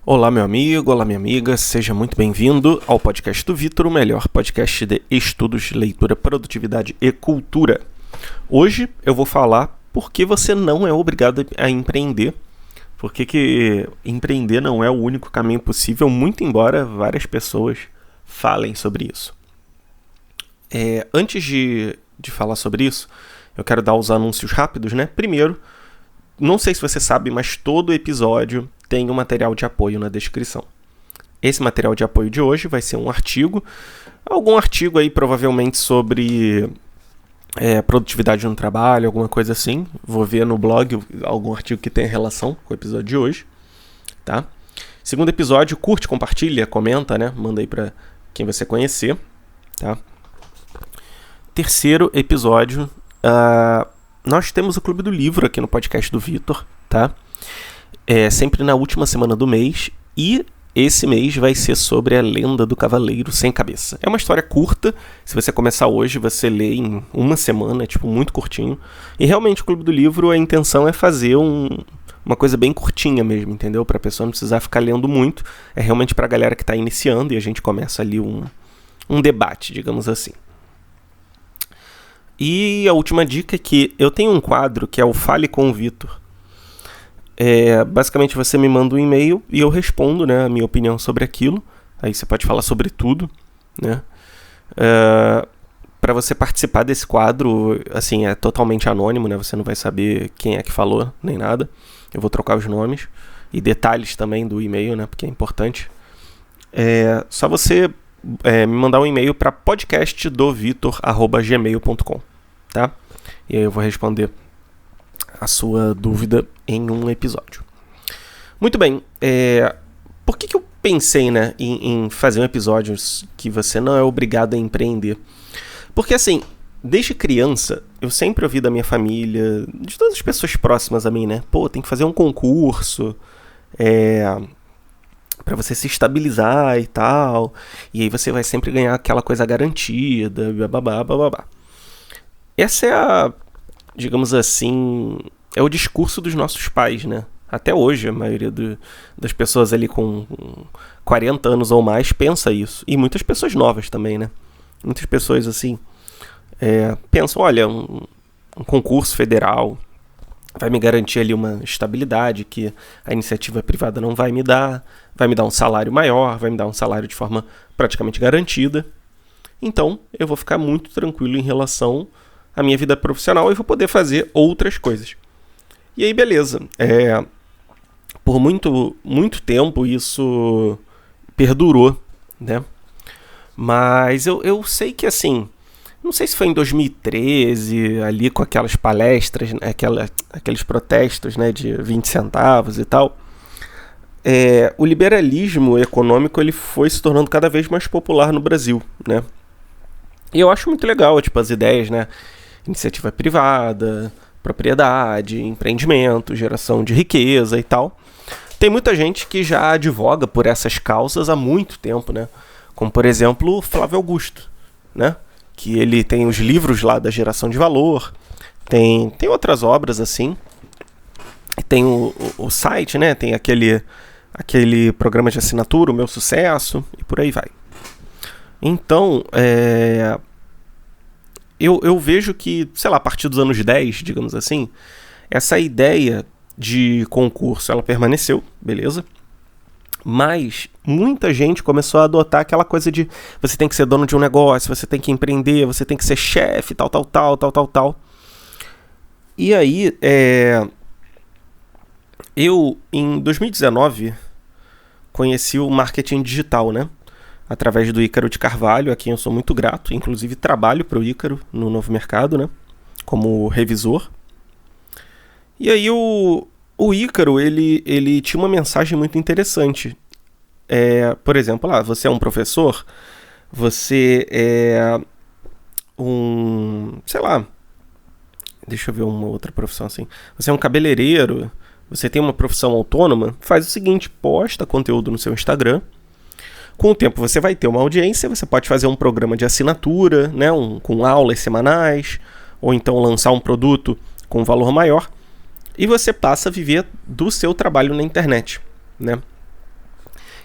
Olá, meu amigo, olá, minha amiga, seja muito bem-vindo ao podcast do Vitor, o melhor podcast de estudos, leitura, produtividade e cultura. Hoje eu vou falar por que você não é obrigado a empreender, por que empreender não é o único caminho possível, muito embora várias pessoas falem sobre isso. Antes de falar sobre isso, eu quero dar os anúncios rápidos, né? Primeiro, não sei se você sabe, mas todo episódio tem um material de apoio na descrição. Esse material de apoio de hoje vai ser um artigo, algum artigo aí provavelmente sobre produtividade no trabalho, alguma coisa assim. Vou ver no blog algum artigo que tenha relação com o episódio de hoje, tá? Segundo episódio, curte, compartilha, comenta, né? Manda aí pra quem você conhecer, tá? Terceiro episódio, nós temos o Clube do Livro aqui no podcast do Vitor, tá? Sempre na última semana do mês, e esse mês vai ser sobre a lenda do Cavaleiro Sem Cabeça. É uma história curta, se você começar hoje, você lê em uma semana, é tipo muito curtinho. E realmente o Clube do Livro, a intenção é fazer uma coisa bem curtinha mesmo, entendeu? Pra pessoa não precisar ficar lendo muito, é realmente pra galera que tá iniciando, e a gente começa ali um debate, digamos assim. E a última dica é que eu tenho um quadro que é o Fale com o Vitor. Basicamente você me manda um e-mail e eu respondo, né, a minha opinião sobre aquilo. Aí você pode falar sobre tudo, né? Para você participar desse quadro, assim, é totalmente anônimo, né? Você não vai saber quem é que falou, nem nada. Eu vou trocar os nomes e detalhes também do e-mail, né? Porque é importante. Só você me mandar um e-mail para podcastdovitor@gmail.com, tá? E aí eu vou responder a sua dúvida em um episódio. Muito bem, por que eu pensei, né, em fazer um episódio que você não é obrigado a empreender? Porque assim, desde criança, eu sempre ouvi da minha família, de todas as pessoas próximas a mim, né? Pô, tem que fazer um concurso, para você se estabilizar e tal, e aí você vai sempre ganhar aquela coisa garantida, bababá. Essa é digamos assim, é o discurso dos nossos pais, né? Até hoje, a maioria das pessoas ali com 40 anos ou mais pensa isso. E muitas pessoas novas também, né? Muitas pessoas, assim, pensam, olha, um concurso federal vai me garantir ali uma estabilidade que a iniciativa privada não vai me dar um salário maior, vai me dar um salário de forma praticamente garantida. Então, eu vou ficar muito tranquilo em relação à minha vida profissional e vou poder fazer outras coisas. E aí, beleza. Por muito, muito tempo isso perdurou, né? Mas eu sei que, assim, não sei se foi em 2013, ali com aquelas palestras, né, aqueles protestos, né, de 20 centavos e tal, o liberalismo econômico ele foi se tornando cada vez mais popular no Brasil, né? E eu acho muito legal, tipo, as ideias, né? Iniciativa privada, propriedade, empreendimento, geração de riqueza e tal. Tem muita gente que já advoga por essas causas há muito tempo, né? Como, por exemplo, Flávio Augusto, né? Que ele tem os livros lá da geração de valor, tem outras obras assim, tem o site, né? Tem aquele programa de assinatura, O Meu Sucesso, e por aí vai. Então, eu vejo que, sei lá, a partir dos anos 10, digamos assim, essa ideia de concurso, ela permaneceu, beleza? Mas muita gente começou a adotar aquela coisa de você tem que ser dono de um negócio, você tem que empreender, você tem que ser chefe, tal. E aí, eu, em 2019, conheci o marketing digital, né? Através do Ícaro de Carvalho, a quem eu sou muito grato. Inclusive, trabalho para o Ícaro no Novo Mercado, né? Como revisor. E aí, o Ícaro, ele tinha uma mensagem muito interessante. Por exemplo, você é um professor, você é sei lá, deixa eu ver uma outra profissão assim. Você é um cabeleireiro, você tem uma profissão autônoma, faz o seguinte, posta conteúdo no seu Instagram. Com o tempo você vai ter uma audiência, você pode fazer um programa de assinatura, né, com aulas semanais, ou então lançar um produto com valor maior, e você passa a viver do seu trabalho na internet, né?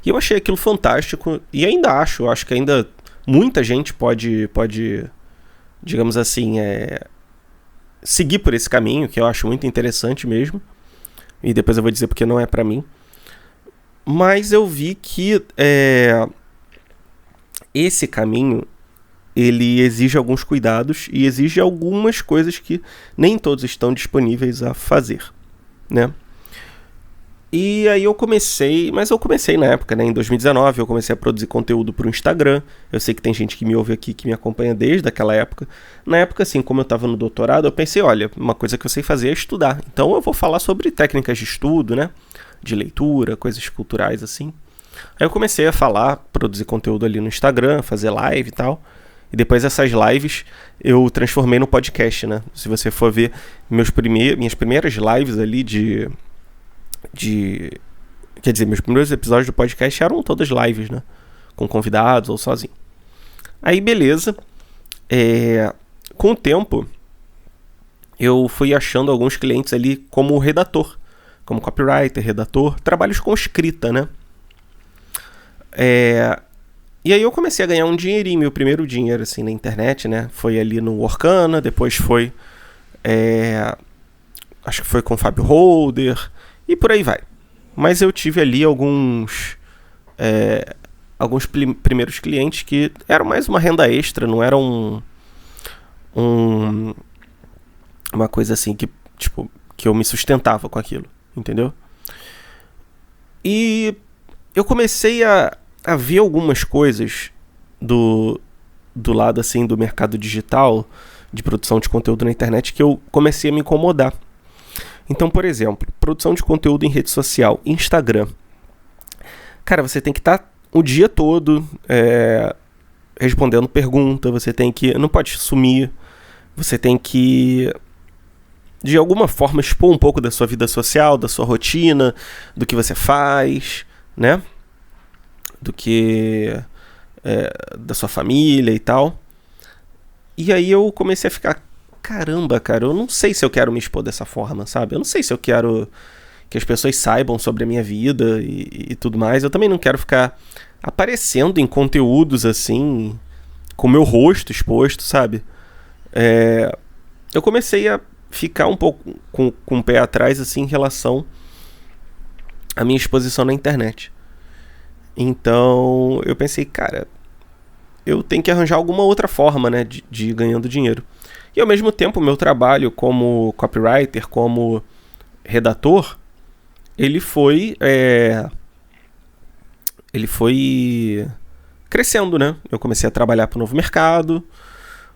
E eu achei aquilo fantástico, e ainda acho que ainda muita gente pode digamos assim, seguir por esse caminho, que eu acho muito interessante mesmo, e depois eu vou dizer porque não é pra mim. Mas eu vi que esse caminho, ele exige alguns cuidados e exige algumas coisas que nem todos estão disponíveis a fazer, né? E aí eu comecei na época, né, em 2019, eu comecei a produzir conteúdo pro Instagram. Eu sei que tem gente que me ouve aqui, que me acompanha desde aquela época. Na época, assim, como eu estava no doutorado, eu pensei, olha, uma coisa que eu sei fazer é estudar. Então eu vou falar sobre técnicas de estudo, né, de leitura, coisas culturais, assim. Aí eu comecei a produzir conteúdo ali no Instagram, fazer live e tal. E depois essas lives eu transformei no podcast, né. Se você for ver minhas primeiras lives ali quer dizer, meus primeiros episódios do podcast eram todas lives, né? Com convidados ou sozinho. Aí, beleza. Com o tempo, eu fui achando alguns clientes ali como redator, como copywriter, redator, trabalhos com escrita, né? E aí eu comecei a ganhar um dinheirinho, meu primeiro dinheiro, assim, na internet, né? Foi ali no Workana, depois foi... acho que foi com o Fábio Holder... E por aí vai. Mas eu tive ali alguns primeiros clientes que eram mais uma renda extra, não era uma coisa assim que, tipo, que eu me sustentava com aquilo, entendeu? E eu comecei a ver algumas coisas do lado assim do mercado digital, de produção de conteúdo na internet, que eu comecei a me incomodar. Então, por exemplo, produção de conteúdo em rede social, Instagram. Cara, você tem que estar o dia todo respondendo pergunta, você tem que... Não pode sumir, você tem que, de alguma forma, expor um pouco da sua vida social, da sua rotina, do que você faz, né? Do que... da sua família e tal. E aí eu comecei a ficar... Caramba, cara, eu não sei se eu quero me expor dessa forma, sabe? Eu não sei se eu quero que as pessoas saibam sobre a minha vida e tudo mais. Eu também não quero ficar aparecendo em conteúdos assim, com meu rosto exposto, sabe? Eu comecei a ficar um pouco com o pé atrás, assim, em relação à minha exposição na internet. Então, eu pensei, cara, eu tenho que arranjar alguma outra forma, né, de ir ganhando dinheiro. E ao mesmo tempo, o meu trabalho como copywriter, como redator, ele foi crescendo, né? Eu comecei a trabalhar para o Novo Mercado,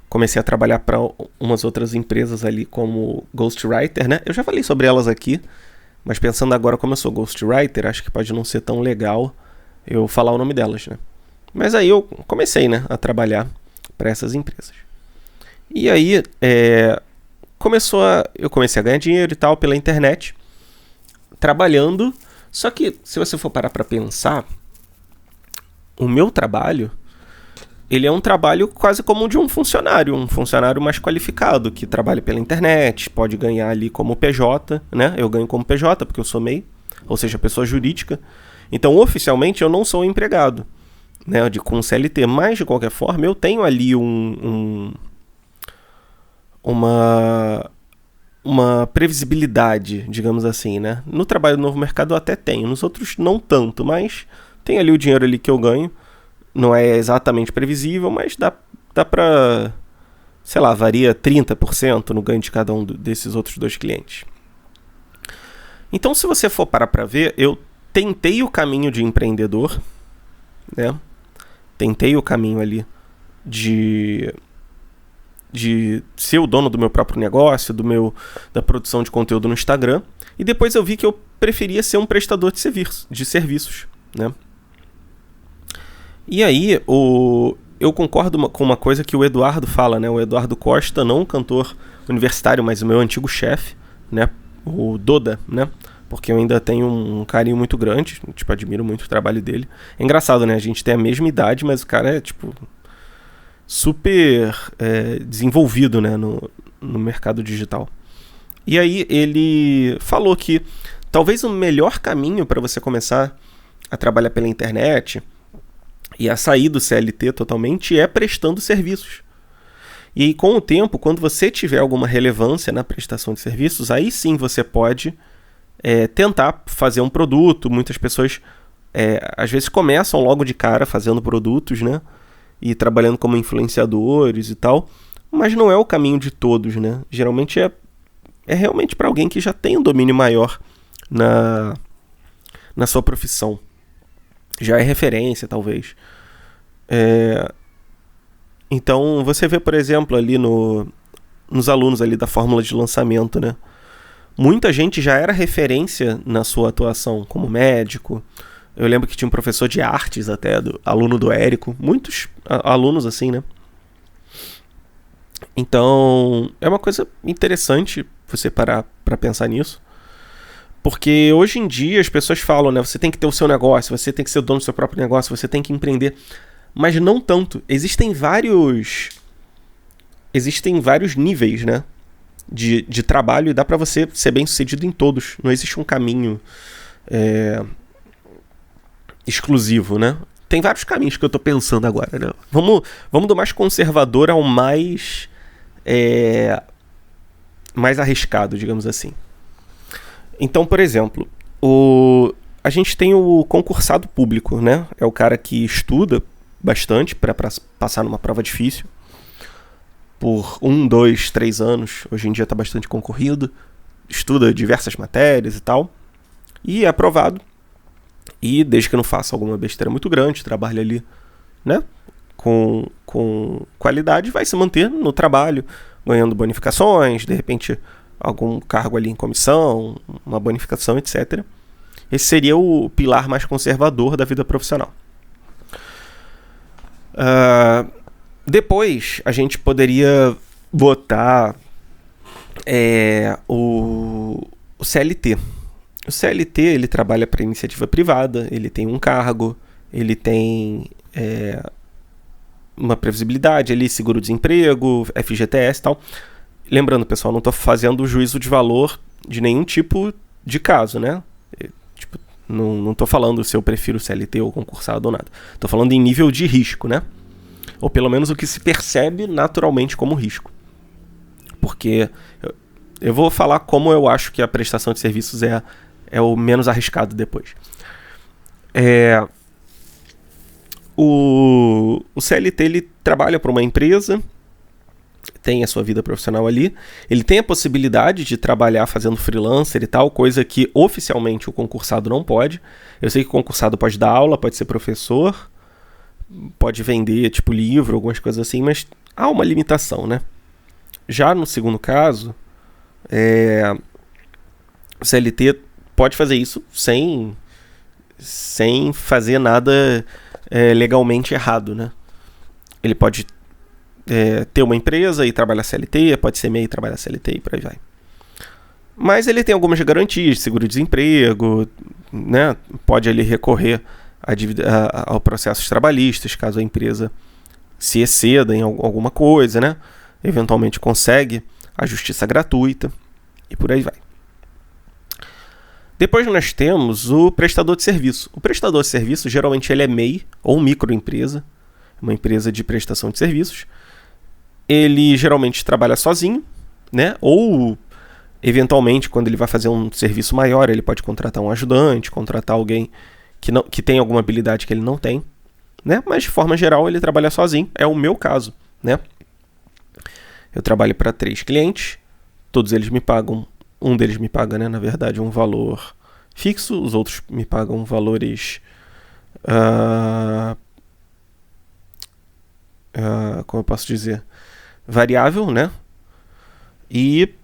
comecei a trabalhar para umas outras empresas ali como ghostwriter, né? Eu já falei sobre elas aqui, mas pensando agora como eu sou ghostwriter, acho que pode não ser tão legal eu falar o nome delas, né? Mas aí eu comecei, né, a trabalhar para essas empresas. E aí, eu comecei a ganhar dinheiro e tal pela internet, trabalhando. Só que, se você for parar para pensar, o meu trabalho, ele é um trabalho quase como de um funcionário mais qualificado, que trabalha pela internet, pode ganhar ali como PJ, né? Eu ganho como PJ porque eu sou MEI, ou seja, pessoa jurídica. Então, oficialmente, eu não sou um empregado, né, com CLT, mas, de qualquer forma, eu tenho ali uma previsibilidade, digamos assim, né? No trabalho do Novo Mercado eu até tenho, nos outros não tanto, mas tem ali o dinheiro ali que eu ganho, não é exatamente previsível, mas dá pra, sei lá, varia 30% no ganho de cada um desses outros dois clientes. Então, se você for parar pra ver, eu tentei o caminho de empreendedor, né? Tentei o caminho ali de ser o dono do meu próprio negócio, da produção de conteúdo no Instagram. E depois eu vi que eu preferia ser um prestador de serviços, né? E aí, eu concordo com uma coisa que o Eduardo fala, né? O Eduardo Costa, não um cantor universitário, mas o meu antigo chefe, né? O Doda, né? Porque eu ainda tenho um carinho muito grande, tipo, admiro muito o trabalho dele. É engraçado, né? A gente tem a mesma idade, mas o cara é, tipo, super desenvolvido, né, no mercado digital. E aí ele falou que talvez o melhor caminho para você começar a trabalhar pela internet e a sair do CLT totalmente é prestando serviços. E aí, com o tempo, quando você tiver alguma relevância na prestação de serviços, aí sim você pode tentar fazer um produto. Muitas pessoas, às vezes, começam logo de cara fazendo produtos, né? E trabalhando como influenciadores e tal. Mas não é o caminho de todos, né? Geralmente é realmente para alguém que já tem um domínio maior na sua profissão. Já é referência, talvez. Então, você vê, por exemplo, ali nos alunos ali da fórmula de lançamento, né? Muita gente já era referência na sua atuação como médico. Eu lembro que tinha um professor de artes até, aluno do Érico. Muitos alunos assim, né? Então, é uma coisa interessante você parar para pensar nisso. Porque hoje em dia as pessoas falam, né? Você tem que ter o seu negócio, você tem que ser o dono do seu próprio negócio, você tem que empreender. Mas não tanto. Existem vários níveis, né? De trabalho e dá pra você ser bem sucedido em todos. Não existe um caminho exclusivo, né? Tem vários caminhos que eu tô pensando agora, né? Vamos do mais conservador ao mais arriscado, digamos assim. Então, por exemplo, a gente tem o concursado público, né? É o cara que estuda bastante para passar numa prova difícil por 1, 2, 3 anos. Hoje em dia está bastante concorrido. Estuda diversas matérias e tal. E é aprovado. E desde que não faça alguma besteira muito grande, trabalha ali, né? Com qualidade, vai se manter no trabalho, ganhando bonificações, de repente algum cargo ali em comissão, uma bonificação, etc. Esse seria o pilar mais conservador da vida profissional. Depois a gente poderia botar o CLT. O CLT ele trabalha para iniciativa privada, ele tem um cargo, ele tem uma previsibilidade, ele seguro-desemprego, FGTS e tal. Lembrando, pessoal, não estou fazendo juízo de valor de nenhum tipo de caso, né? Tipo, não estou falando se eu prefiro CLT ou concursado ou nada. Estou falando em nível de risco, né? Ou pelo menos o que se percebe naturalmente como risco. Porque eu vou falar como eu acho que a prestação de serviços é o menos arriscado depois. O CLT ele trabalha para uma empresa, tem a sua vida profissional ali, ele tem a possibilidade de trabalhar fazendo freelancer e tal, coisa que oficialmente o concursado não pode. Eu sei que o concursado pode dar aula, pode ser professor, pode vender tipo livro, algumas coisas assim, mas há uma limitação, né? Já no segundo caso, o CLT pode fazer isso sem fazer nada legalmente errado, né? Ele pode ter uma empresa e trabalhar CLT, pode ser MEI e trabalhar CLT e por aí vai. Mas ele tem algumas garantias, seguro-desemprego, né? Pode ele recorrer ao processos trabalhistas, caso a empresa se exceda em alguma coisa, né? Eventualmente consegue a justiça gratuita e por aí vai. Depois nós temos o prestador de serviço. O prestador de serviço, geralmente ele é MEI ou microempresa, uma empresa de prestação de serviços. Ele geralmente trabalha sozinho, né? Ou, eventualmente, quando ele vai fazer um serviço maior, ele pode contratar um ajudante, contratar alguém que tem alguma habilidade que ele não tem, né? Mas, de forma geral, ele trabalha sozinho. É o meu caso, né? Eu trabalho para 3 clientes, todos eles me pagam. Um deles me paga, né, na verdade, um valor fixo, os outros me pagam valores como eu posso dizer, variável, né? E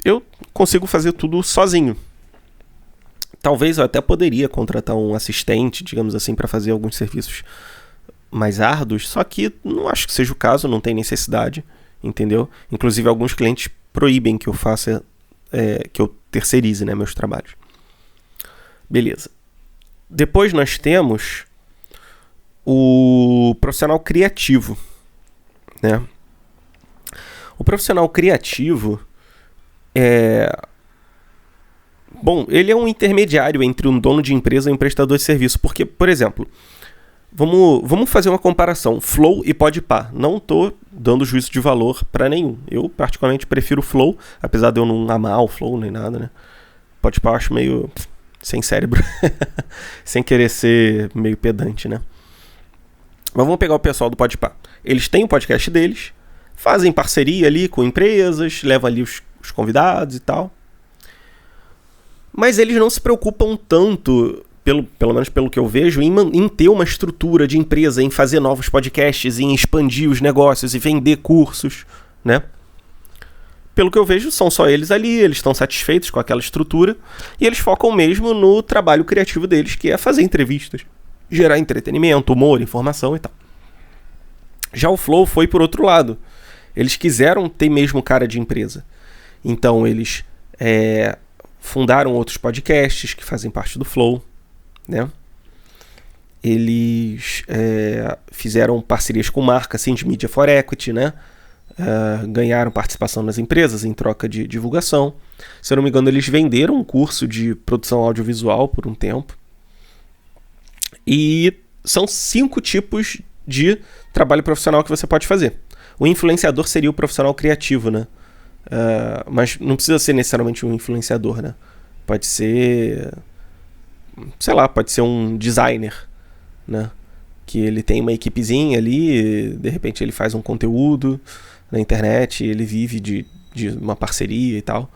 eu consigo fazer tudo sozinho. Talvez eu até poderia contratar um assistente, digamos assim, para fazer alguns serviços mais árduos, só que não acho que seja o caso, não tem necessidade, entendeu? Inclusive alguns clientes proíbem que eu faça, que eu terceirize, né, meus trabalhos. Beleza. Depois nós temos o profissional criativo, né? O profissional criativo Bom, ele é um intermediário entre um dono de empresa e um prestador de serviço, porque, por exemplo, vamos fazer uma comparação, Flow e Podpah. Não tô dando juízo de valor para nenhum. Eu particularmente prefiro o Flow, apesar de eu não amar o Flow nem nada, né? Podpah eu acho meio sem cérebro, sem querer ser meio pedante, né? Mas vamos pegar o pessoal do Podpah. Eles têm o podcast deles, fazem parceria ali com empresas, levam ali os convidados e tal. Mas eles não se preocupam tanto, pelo menos pelo que eu vejo, em ter uma estrutura de empresa, em fazer novos podcasts, em expandir os negócios e vender cursos, né? Pelo que eu vejo, são só eles ali, eles estão satisfeitos com aquela estrutura e eles focam mesmo no trabalho criativo deles, que é fazer entrevistas, gerar entretenimento, humor, informação e tal. Já o Flow foi por outro lado. Eles quiseram ter mesmo cara de empresa. Então eles fundaram outros podcasts que fazem parte do Flow, né? Eles fizeram parcerias com marca assim, de Media for Equity, né? Ganharam participação nas empresas em troca de divulgação. Se eu não me engano, eles venderam um curso de produção audiovisual por um tempo. E são 5 tipos de trabalho profissional que você pode fazer. O influenciador seria o profissional criativo, né? Mas não precisa ser necessariamente um influenciador, né? Pode ser, sei lá, pode ser um designer, né? Que ele tem uma equipezinha ali, de repente ele faz um conteúdo na internet, ele vive de uma parceria e tal.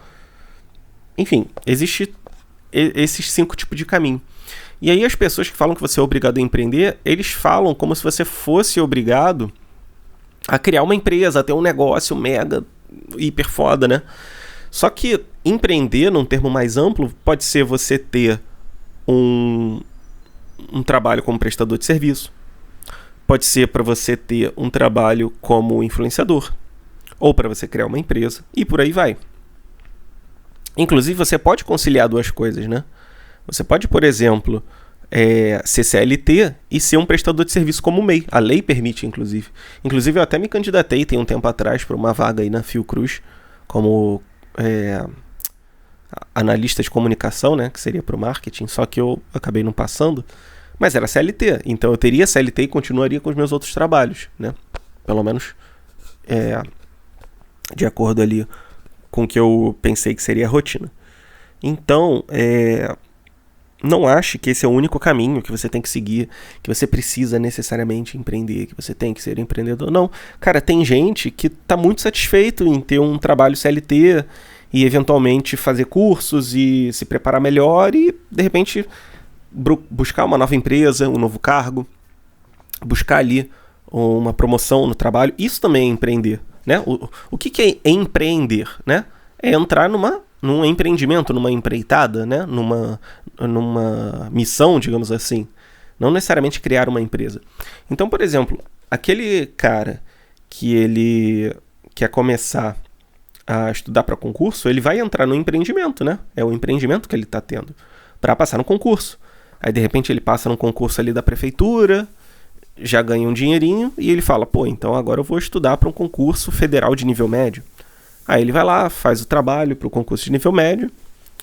Enfim, existe esses 5 tipos de caminho. E aí as pessoas que falam que você é obrigado a empreender, eles falam como se você fosse obrigado a criar uma empresa, a ter um negócio mega, hiper foda, né? Só que empreender, num termo mais amplo, pode ser você ter um trabalho como prestador de serviço. Pode ser para você ter um trabalho como influenciador. Ou para você criar uma empresa. E por aí vai. Inclusive, você pode conciliar 2 coisas, né? Você pode, por exemplo, ser CLT e ser um prestador de serviço como o MEI. A lei permite, inclusive. Inclusive, eu até me candidatei tem um tempo atrás para uma vaga aí na Fiocruz como analista de comunicação, né? Que seria para o marketing, só que eu acabei não passando. Mas era CLT, então eu teria CLT e continuaria com os meus outros trabalhos, né? Pelo menos de acordo ali com o que eu pensei que seria a rotina. Então, não ache que esse é o único caminho que você tem que seguir, que você precisa necessariamente empreender, que você tem que ser empreendedor. Não, cara, tem gente que está muito satisfeito em ter um trabalho CLT e eventualmente fazer cursos e se preparar melhor e, de repente, buscar uma nova empresa, um novo cargo, buscar ali uma promoção no trabalho. Isso também é empreender, né? O que é empreender, né? É entrar num empreendimento, numa empreitada, né? Numa missão, digamos assim. Não necessariamente criar uma empresa. Então, por exemplo, aquele cara que ele quer começar a estudar para concurso, ele vai entrar no empreendimento, né? É o empreendimento que ele está tendo para passar no concurso. Aí, de repente, ele passa num concurso ali da prefeitura, já ganha um dinheirinho e ele fala, pô, então agora eu vou estudar para um concurso federal de nível médio. Aí ele vai lá, faz o trabalho para o concurso de nível médio.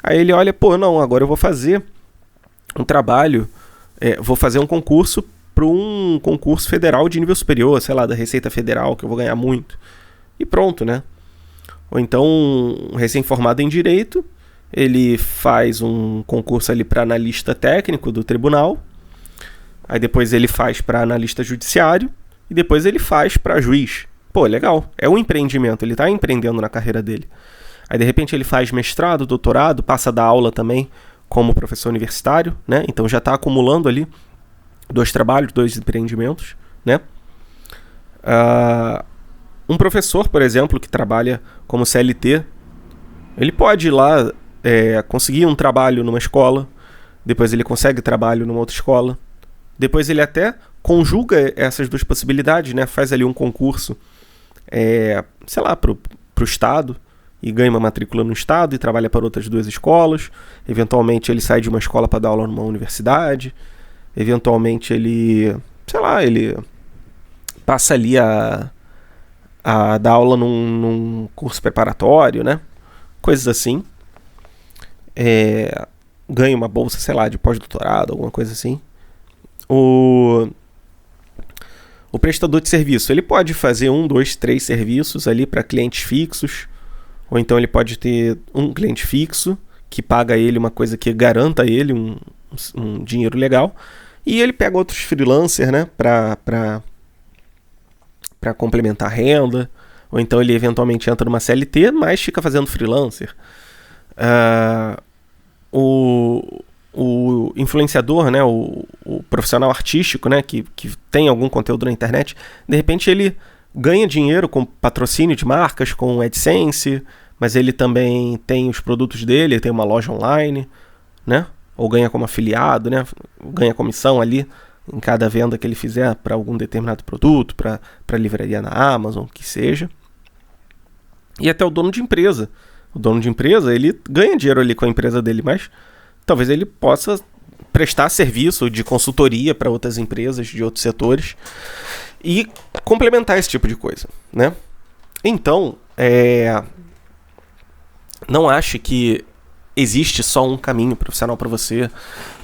Aí ele olha, pô, não, agora eu vou fazer um trabalho, vou fazer um concurso para um concurso federal de nível superior, sei lá, da Receita Federal, que eu vou ganhar muito. E pronto, né? Ou então, um recém-formado em Direito, ele faz um concurso ali para analista técnico do tribunal, aí depois ele faz para analista judiciário, e depois ele faz para juiz. Pô, legal, é um empreendimento, ele está empreendendo na carreira dele. Aí de repente ele faz mestrado, doutorado, passa a dar aula também como professor universitário, né? Então já está acumulando ali 2 trabalhos, 2 empreendimentos, né? Um professor, por exemplo, que trabalha como CLT, ele pode ir lá conseguir um trabalho numa escola, depois ele consegue trabalho numa outra escola, depois ele até conjuga essas 2 possibilidades, né? Faz ali um concurso, sei lá, pro estado, e ganha uma matrícula no estado e trabalha para outras 2 escolas. Eventualmente ele sai de uma escola para dar aula numa universidade. Eventualmente ele, sei lá, ele passa ali a dar aula num curso preparatório, né? Coisas assim. ganha uma bolsa, sei lá, de pós-doutorado, alguma coisa assim. O prestador de serviço, ele pode fazer 1, 2, 3 serviços ali para clientes fixos, ou então ele pode ter um cliente fixo que paga ele uma coisa que garanta a ele um dinheiro legal, e ele pega outros freelancers, né, para complementar a renda, ou então ele eventualmente entra numa CLT, mas fica fazendo freelancer. O influenciador, né, o profissional artístico, né, que tem algum conteúdo na internet, de repente ele ganha dinheiro com patrocínio de marcas, com AdSense, mas ele também tem os produtos dele, ele tem uma loja online, né, ou ganha como afiliado, né, ganha comissão ali em cada venda que ele fizer para algum determinado produto, para livraria na Amazon, que seja. E até o dono de empresa. O dono de empresa, ele ganha dinheiro ali com a empresa dele, mas talvez ele possa prestar serviço de consultoria para outras empresas de outros setores e complementar esse tipo de coisa, né? Então, não ache que existe só um caminho profissional para você,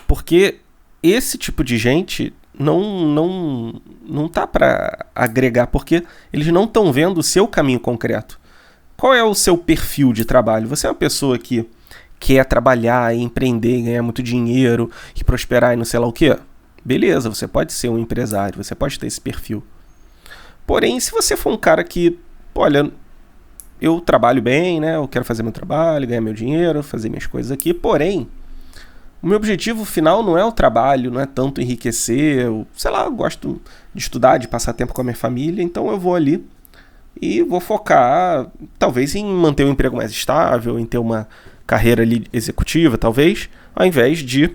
porque esse tipo de gente não tá para agregar, porque eles não estão vendo o seu caminho concreto. Qual é o seu perfil de trabalho? Você é uma pessoa que quer trabalhar, empreender, ganhar muito dinheiro e prosperar e não sei lá o quê? Beleza, você pode ser um empresário, você pode ter esse perfil. Porém, se você for um cara que, olha, eu trabalho bem, né? Eu quero fazer meu trabalho, ganhar meu dinheiro, fazer minhas coisas aqui, porém, o meu objetivo final não é o trabalho, não é tanto enriquecer, eu, sei lá, eu gosto de estudar, de passar tempo com a minha família, então eu vou ali e vou focar, talvez, em manter um emprego mais estável, em ter uma carreira ali executiva, talvez, ao invés de...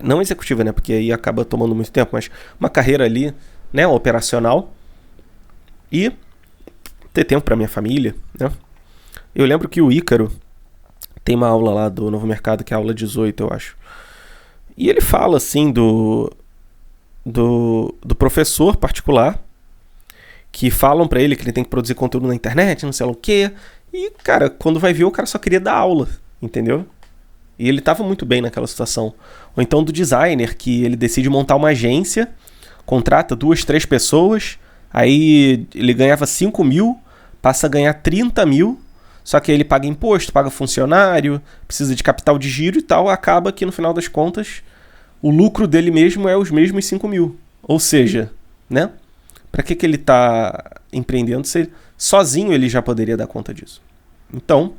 não executiva, né? Porque aí acaba tomando muito tempo, mas uma carreira ali, né? Operacional. E ter tempo para minha família, né? Eu lembro que o Ícaro tem uma aula lá do Novo Mercado, que é a aula 18, eu acho. E ele fala, assim, do professor particular, que falam pra ele que ele tem que produzir conteúdo na internet, não sei lá o quê. E, cara, quando vai ver, o cara só queria dar aula, entendeu? E ele tava muito bem naquela situação. Ou então do designer, que ele decide montar uma agência, contrata 2, 3 pessoas, aí ele ganhava 5 mil, passa a ganhar 30 mil, só que aí ele paga imposto, paga funcionário, precisa de capital de giro e tal, acaba que no final das contas o lucro dele mesmo é os mesmos 5 mil. Ou seja, né? Para que ele está empreendendo se sozinho ele já poderia dar conta disso? Então,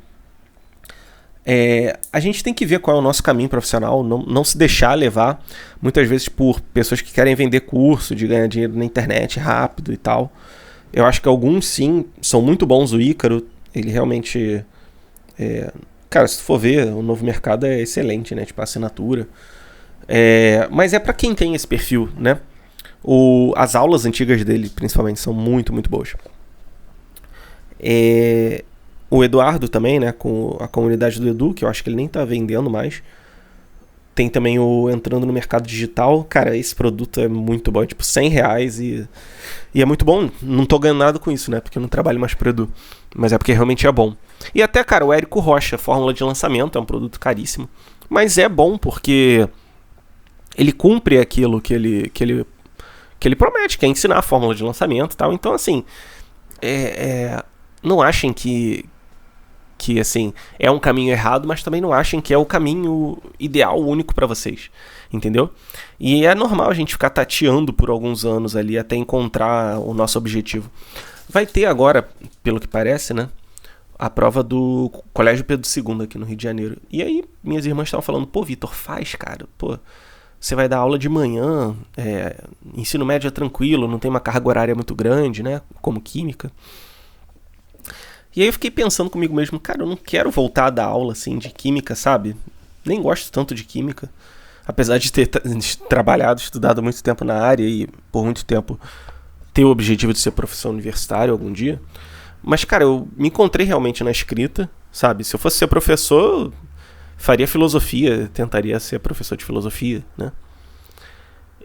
a gente tem que ver qual é o nosso caminho profissional, não se deixar levar, muitas vezes, por pessoas que querem vender curso, de ganhar dinheiro na internet rápido e tal. Eu acho que alguns, sim, são muito bons. O Ícaro, ele realmente... cara, se tu for ver, o Novo Mercado é excelente, né? Tipo, a assinatura. Mas é para quem tem esse perfil, né? As aulas antigas dele, principalmente, são muito, muito boas. O Eduardo também, né, com a comunidade do Edu, que eu acho que ele nem tá vendendo mais. Tem também o Entrando no Mercado Digital. Cara, esse produto é muito bom, é tipo R$100 e é muito bom. Não tô ganhando nada com isso, né, porque eu não trabalho mais pro Edu, mas é porque realmente é bom. E até, cara, o Érico Rocha, Fórmula de Lançamento, é um produto caríssimo, mas é bom porque ele cumpre aquilo que ele promete, que é ensinar a fórmula de lançamento e tal. Então, assim, não achem que assim, é um caminho errado, mas também não achem que é o caminho ideal, único para vocês, entendeu? E é normal a gente ficar tateando por alguns anos ali até encontrar o nosso objetivo. Vai ter agora, pelo que parece, né, a prova do Colégio Pedro II aqui no Rio de Janeiro. E aí, minhas irmãs estavam falando, pô, Vitor, faz, cara, pô, você vai dar aula de manhã, ensino médio é tranquilo, não tem uma carga horária muito grande, né, como química. E aí eu fiquei pensando comigo mesmo, cara, eu não quero voltar a dar aula, assim, de química, sabe? Nem gosto tanto de química. Apesar de ter trabalhado, estudado muito tempo na área e, por muito tempo, ter o objetivo de ser professor universitário algum dia. Mas, cara, eu me encontrei realmente na escrita, sabe? Se eu fosse ser professor, eu faria filosofia, tentaria ser professor de filosofia, né?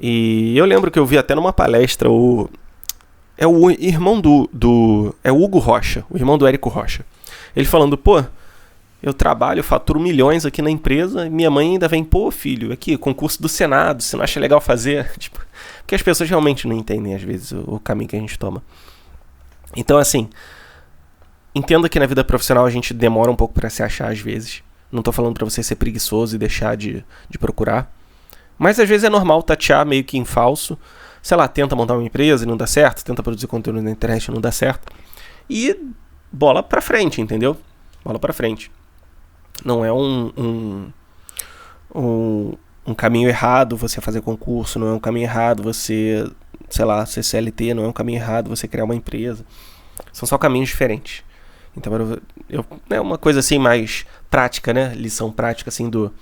E eu lembro que eu vi até numa palestra é o irmão é o Hugo Rocha, o irmão do Érico Rocha. Ele falando, pô, eu trabalho, eu faturo milhões aqui na empresa, e minha mãe ainda vem, pô, filho, aqui, concurso do Senado, você não acha legal fazer? Tipo, porque as pessoas realmente não entendem, às vezes, o caminho que a gente toma. Então, assim, entenda que na vida profissional a gente demora um pouco pra se achar, às vezes. Não tô falando pra você ser preguiçoso e deixar de procurar. Mas, às vezes, é normal tatear meio que em falso. Sei lá, tenta montar uma empresa e não dá certo, tenta produzir conteúdo na internet e não dá certo. E bola pra frente, entendeu? Bola pra frente. Não é um caminho errado você fazer concurso, não é um caminho errado você, sei lá, ser CLT, não é um caminho errado você criar uma empresa. São só caminhos diferentes. Então, é uma coisa assim mais prática, né? Lição prática assim do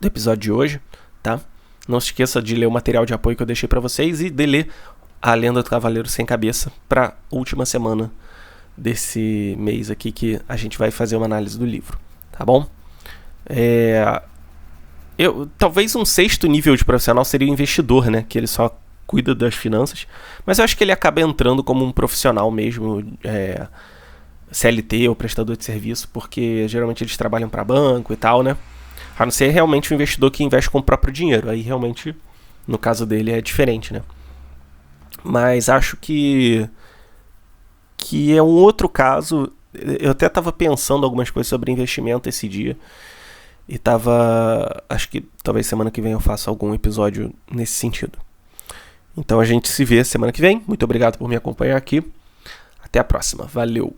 episódio de hoje, tá? Não se esqueça de ler o material de apoio que eu deixei pra vocês e de ler A Lenda do Cavaleiro Sem Cabeça pra última semana desse mês aqui que a gente vai fazer uma análise do livro, tá bom? Talvez um sexto nível de profissional seria o investidor, né? Que ele só cuida das finanças, mas eu acho que ele acaba entrando como um profissional mesmo, CLT ou prestador de serviço, porque geralmente eles trabalham para banco e tal, né? A não ser realmente um investidor que investe com o próprio dinheiro, aí realmente, no caso dele, é diferente, né? Mas acho que é um outro caso. Eu até estava pensando algumas coisas sobre investimento esse dia. E acho que talvez semana que vem eu faça algum episódio nesse sentido. Então a gente se vê semana que vem. Muito obrigado por me acompanhar aqui. Até a próxima. Valeu!